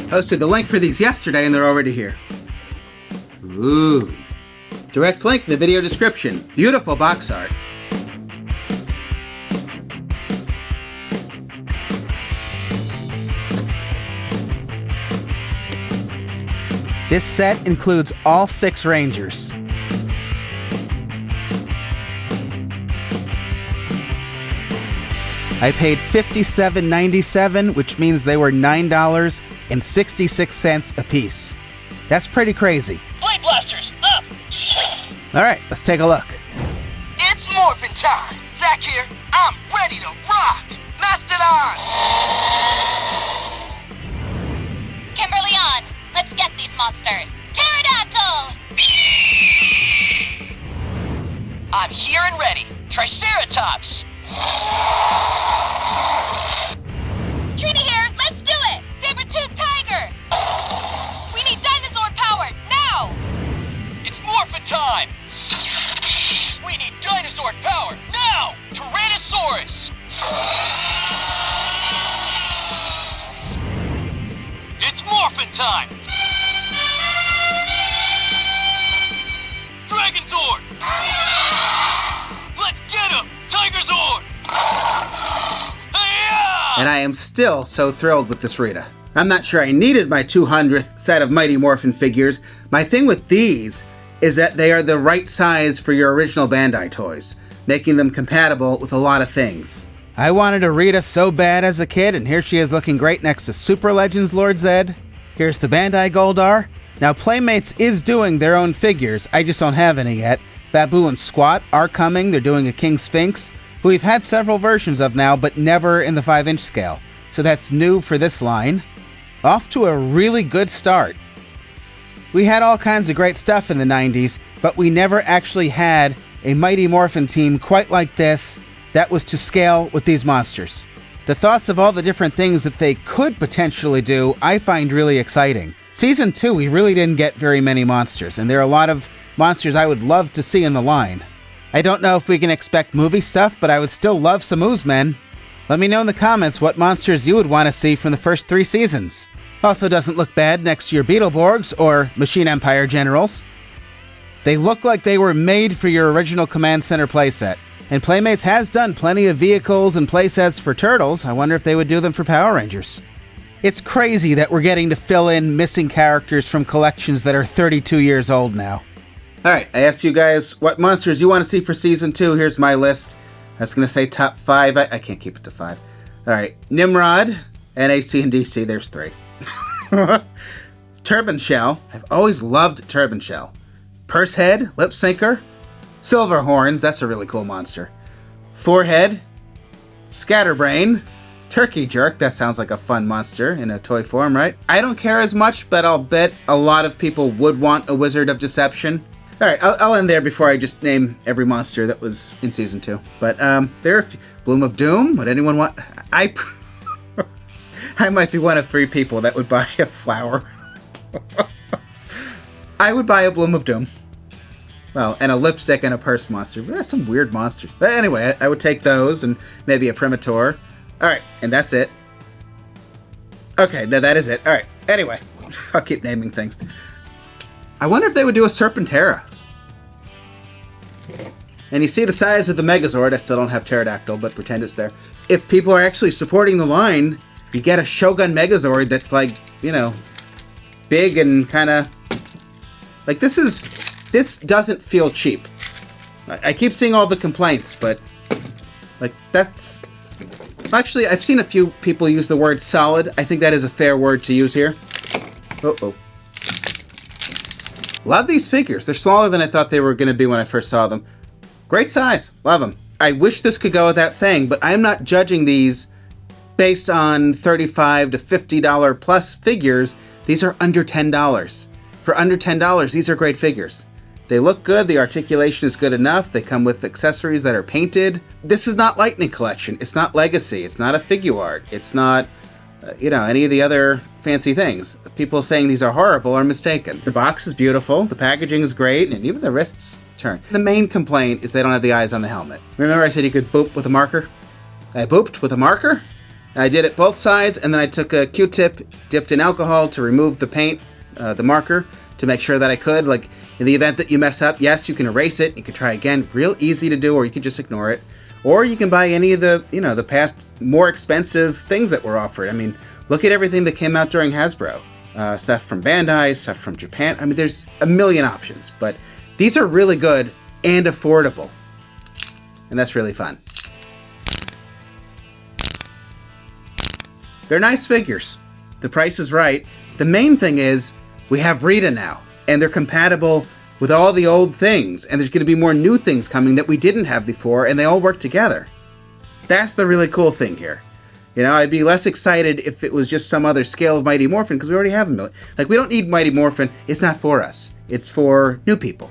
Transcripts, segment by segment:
Posted the link for these yesterday and they're already here. Ooh. Direct link in the video description. Beautiful box art. This set includes all 6 Rangers. I paid $57.97, which means they were $9.66 a piece. That's pretty crazy. Blade Blasters, up! Alright, let's take a look. It's Morphin time! Zach here, I'm ready to rock! Mastodon! Kimberly on! Let's get these monsters! Pterodactyl! I'm here and ready! Triceratops! Trini here! Let's do it! Saber-tooth tiger! We need dinosaur power, now! It's Morphin time! We need dinosaur power, now! Tyrannosaurus! It's Morphin time! Dragonzord! Let's get him! Tigerzord! Hi-ya! And I am still so thrilled with this Rita. I'm not sure I needed my 200th set of Mighty Morphin figures. My thing with these is that they are the right size for your original Bandai toys, making them compatible with a lot of things. I wanted a Rita so bad as a kid, and here she is looking great next to Super Legends Lord Zed. Here's the Bandai Goldar. Now Playmates is doing their own figures, I just don't have any yet. Babu and Squat are coming. They're doing a King Sphinx, who we've had several versions of now, but never in the 5-inch scale. So that's new for this line. Off to a really good start. We had all kinds of great stuff in the 90s, but we never actually had a Mighty Morphin team quite like this that was to scale with these monsters. The thoughts of all the different things that they could potentially do, I find really exciting. Season 2, we really didn't get very many monsters, and there are a lot of monsters I would love to see in the line. I don't know if we can expect movie stuff, but I would still love some Oozmen. Let me know in the comments what monsters you would want to see from the first 3 seasons. Also doesn't look bad next to your Beetleborgs or Machine Empire Generals. They look like they were made for your original Command Center playset. And Playmates has done plenty of vehicles and playsets for Turtles. I wonder if they would do them for Power Rangers. It's crazy that we're getting to fill in missing characters from collections that are 32 years old now. Alright, I asked you guys what monsters you want to see for Season 2. Here's my list. I was going to say top 5. I can't keep it to 5. Alright, Nimrod, NAC and DC, there's 3. Turban Shell. I've always loved Turban Shell. Pursehead, Lip Syncer. Silver Horns, that's a really cool monster. Forehead. Scatterbrain. Turkey Jerk, that sounds like a fun monster in a toy form, right? I don't care as much, but I'll bet a lot of people would want a Wizard of Deception. Alright, I'll end there before I just name every monster that was in Season 2. But there are Bloom of Doom. Would anyone want... I might be one of 3 people that would buy a flower. I would buy a Bloom of Doom. Well, and a lipstick and a purse monster. But that's some weird monsters. But anyway, I would take those and maybe a Premator. Alright, and that's it. Okay, no, that is it. Alright, anyway. I'll keep naming things. I wonder if they would do a Serpentera. And you see the size of the Megazord. I still don't have Pterodactyl, but pretend it's there. If people are actually supporting the line, you get a Shogun Megazord that's like, you know, big and kind of... Like, this doesn't feel cheap. I keep seeing all the complaints, but... Like, that's... Actually, I've seen a few people use the word solid. I think that is a fair word to use here. Uh-oh. Love these figures. They're smaller than I thought they were going to be when I first saw them. Great size. Love them. I wish this could go without saying, but I'm not judging these based on $35 to $50 plus figures. These are under $10. For under $10, these are great figures. They look good, the articulation is good enough, they come with accessories that are painted. This is not Lightning Collection, it's not Legacy, it's not a Figuart, it's not, any of the other fancy things. People saying these are horrible are mistaken. The box is beautiful, the packaging is great, and even the wrists turn. The main complaint is they don't have the eyes on the helmet. Remember I said you could boop with a marker? I booped with a marker? I did it both sides, and then I took a Q-tip, dipped in alcohol to remove the paint, the marker, to make sure that I could. Like, in the event that you mess up, yes, you can erase it. You can try again. Real easy to do, or you can just ignore it. Or you can buy any of the, the past more expensive things that were offered. I mean, look at everything that came out during Hasbro. Stuff from Bandai, stuff from Japan. I mean, there's a million options, but these are really good and affordable. And that's really fun. They're nice figures. The price is right. The main thing is we have Rita now, and they're compatible with all the old things, and there's going to be more new things coming that we didn't have before, and they all work together. That's the really cool thing here. I'd be less excited if it was just some other scale of Mighty Morphin, because we already have them. Like, we don't need Mighty Morphin. It's not for us. It's for new people.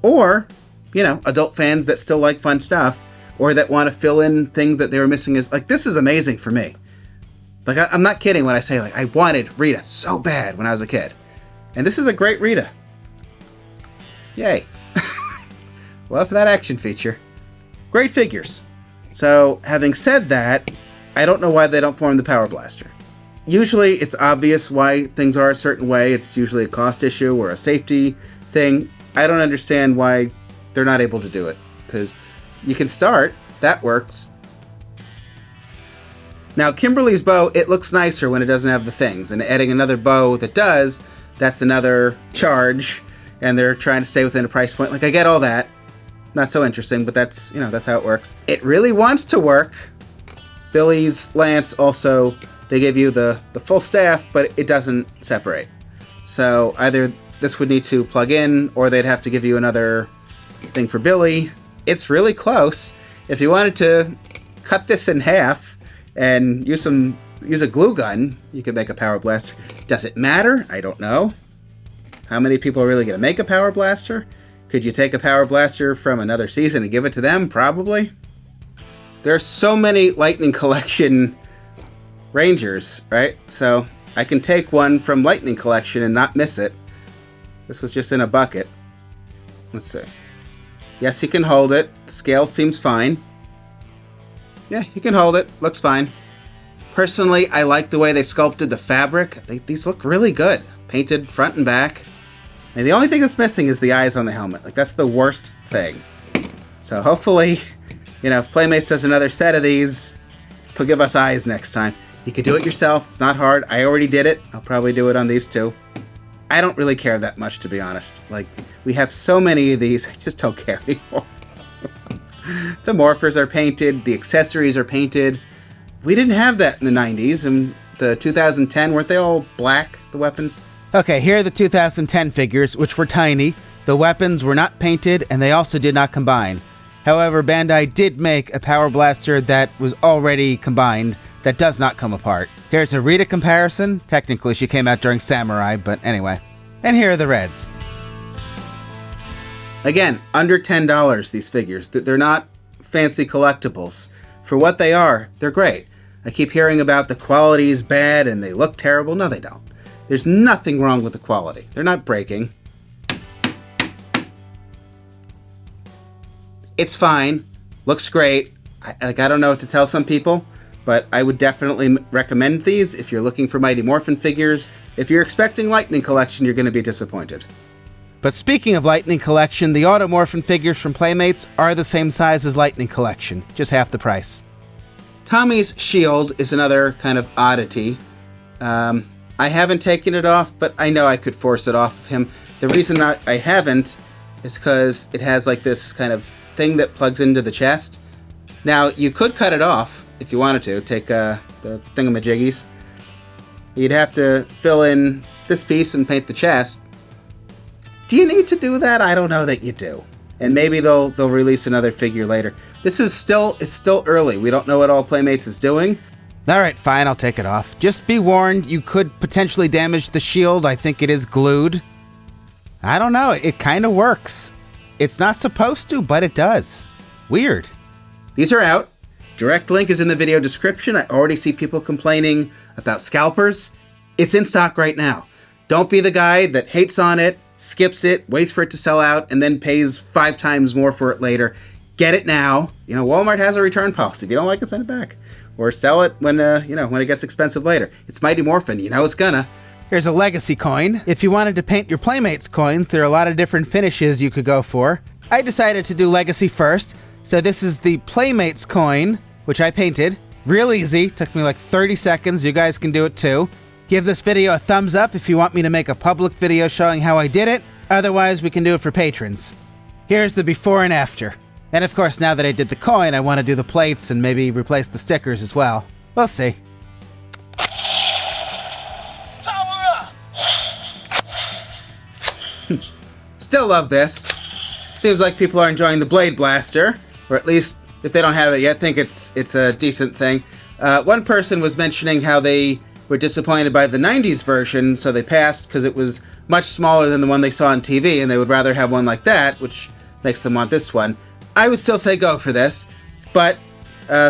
Or, adult fans that still like fun stuff, or that want to fill in things that they were missing. This is amazing for me. Like, I'm not kidding when I say, I wanted Rita so bad when I was a kid. And this is a great Rita. Yay. Love that action feature. Great figures. So, having said that, I don't know why they don't form the Power Blaster. Usually, it's obvious why things are a certain way. It's usually a cost issue or a safety thing. I don't understand why they're not able to do it. Because you can start. That works. Now, Kimberly's bow, it looks nicer when it doesn't have the things. And adding another bow that does, that's another charge. And they're trying to stay within a price point. Like, I get all that. Not so interesting, but that's, that's how it works. It really wants to work. Billy's Lance also, they give you the full staff, but it doesn't separate. So either this would need to plug in, or they'd have to give you another thing for Billy. It's really close. If you wanted to cut this in half and use a glue gun, you could make a Power Blaster. Does it matter? I don't know. How many people are really going to make a Power Blaster? Could you take a Power Blaster from another season and give it to them? Probably. There are so many Lightning Collection Rangers, right? So I can take one from Lightning Collection and not miss it. This was just in a bucket. Let's see. Yes, he can hold it. Scale seems fine. Yeah, you can hold it. Looks fine. Personally, I like the way they sculpted the fabric. These look really good. Painted front and back. And the only thing that's missing is the eyes on the helmet. Like, that's the worst thing. So hopefully, if Playmates does another set of these, they'll give us eyes next time. You can do it yourself. It's not hard. I already did it. I'll probably do it on these too. I don't really care that much, to be honest. Like, we have so many of these, I just don't care anymore. The morphers are painted. The accessories are painted. We didn't have that in the 90s. And the 2010, weren't they all black, the weapons? Okay, here are the 2010 figures, which were tiny. The weapons were not painted, and they also did not combine. However, Bandai did make a Power Blaster that was already combined that does not come apart. Here's a Rita comparison. Technically, she came out during Samurai, but anyway. And here are the reds. Again, under $10, these figures. They're not fancy collectibles. For what they are, they're great. I keep hearing about the quality is bad and they look terrible. No, they don't. There's nothing wrong with the quality. They're not breaking. It's fine. Looks great. I don't know what to tell some people, but I would definitely recommend these if you're looking for Mighty Morphin figures. If you're expecting Lightning Collection, you're going to be disappointed. But speaking of Lightning Collection, the Automorphin figures from Playmates are the same size as Lightning Collection, just half the price. Tommy's shield is another kind of oddity. I haven't taken it off, but I know I could force it off of him. The reason I haven't is because it has like this kind of thing that plugs into the chest. Now, you could cut it off if you wanted to. Take the thingamajiggies. You'd have to fill in this piece and paint the chest. Do you need to do that? I don't know that you do. And maybe they'll release another figure later. It's still early. We don't know what all Playmates is doing. Alright, fine, I'll take it off. Just be warned, you could potentially damage the shield. I think it is glued. I don't know, it kind of works. It's not supposed to, but it does. Weird. These are out. Direct link is in the video description. I already see people complaining about scalpers. It's in stock right now. Don't be the guy that hates on it, skips it, waits for it to sell out, and then pays 5 times more for it later. Get it now. Walmart has a return policy. If you don't like it, send it back. or sell it when, when it gets expensive later. It's Mighty Morphin, you know it's gonna. Here's a legacy coin. If you wanted to paint your Playmates coins, there are a lot of different finishes you could go for. I decided to do legacy first, so this is the Playmates coin, which I painted. Real easy, took me like 30 seconds, you guys can do it too. Give this video a thumbs up if you want me to make a public video showing how I did it. Otherwise, we can do it for patrons. Here's the before and after. And of course, now that I did the coin, I want to do the plates and maybe replace the stickers as well. We'll see. Power up! Still love this. Seems like people are enjoying the Blade Blaster, or at least if they don't have it yet, think it's a decent thing. One person was mentioning how they were disappointed by the 90s version, so they passed because it was much smaller than the one they saw on TV, and they would rather have one like that, which makes them want this one. I would still say go for this, but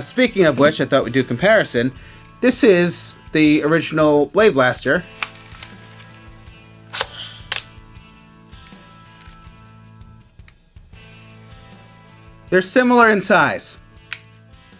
speaking of which, I thought we'd do a comparison. This is the original Blade Blaster. They're similar in size.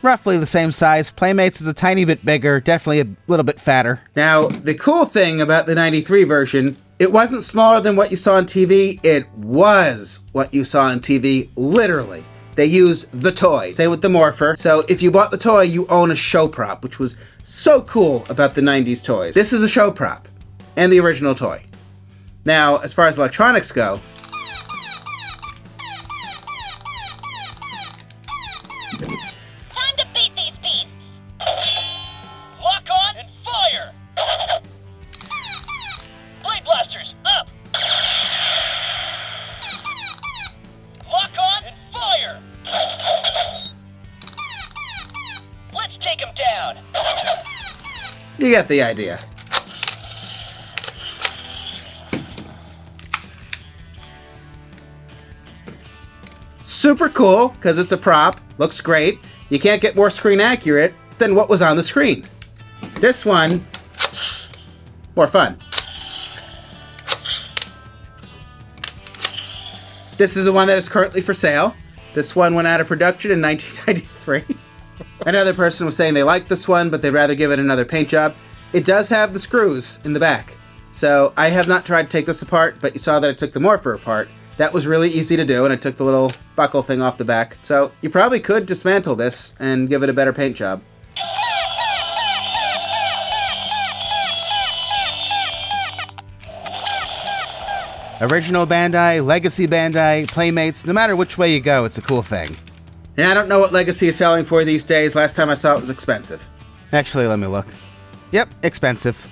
Roughly the same size. Playmates is a tiny bit bigger, definitely a little bit fatter. Now, the cool thing about the 93 version, it wasn't smaller than what you saw on TV, it was what you saw on TV, literally. They use the toy. Same with the Morpher. So if you bought the toy, you own a show prop, which was so cool about the 90s toys. This is a show prop, and the original toy. Now, as far as electronics go, Time to beat these beasts! Lock on and fire! Blade blasters, up! Lock on and fire! Let's take him down! you get the idea. Super cool, because it's a prop, looks great. You can't get more screen accurate than what was on the screen. This one, more fun. This is the one that is currently for sale. This one went out of production in 1993. Another person was saying they liked this one, but they'd rather give it another paint job. It does have the screws in the back. So I have not tried to take this apart, but you saw that I took the Morpher apart. That was really easy to do, and I took the little buckle thing off the back. So you probably could dismantle this and give it a better paint job. Original Bandai, Legacy Bandai, Playmates, no matter which way you go, it's a cool thing. And I don't know what Legacy is selling for these days. Last time I saw it was expensive. Actually, let me look. Yep, expensive.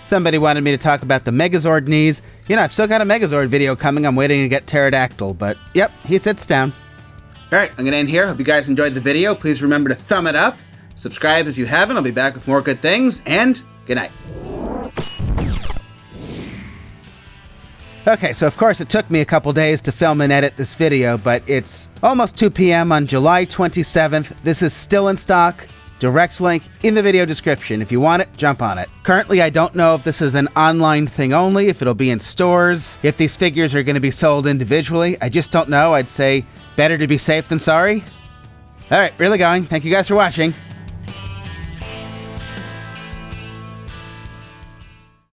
Somebody wanted me to talk about the Megazord knees. You know, I've still got a Megazord video coming. I'm waiting to get Pterodactyl, but yep, he sits down. Alright, I'm going to end here. Hope you guys enjoyed the video. Please remember to thumb it up. Subscribe if you haven't. I'll be back with more good things, and good night. Okay, so of course it took me a couple days to film and edit this video, but it's almost 2 p.m. on July 27th. This is still in stock. Direct link in the video description. If you want it, jump on it. Currently, I don't know if this is an online thing only, if it'll be in stores, if these figures are going to be sold individually. I just don't know. I'd say better to be safe than sorry. All right, really going. Thank you guys for watching.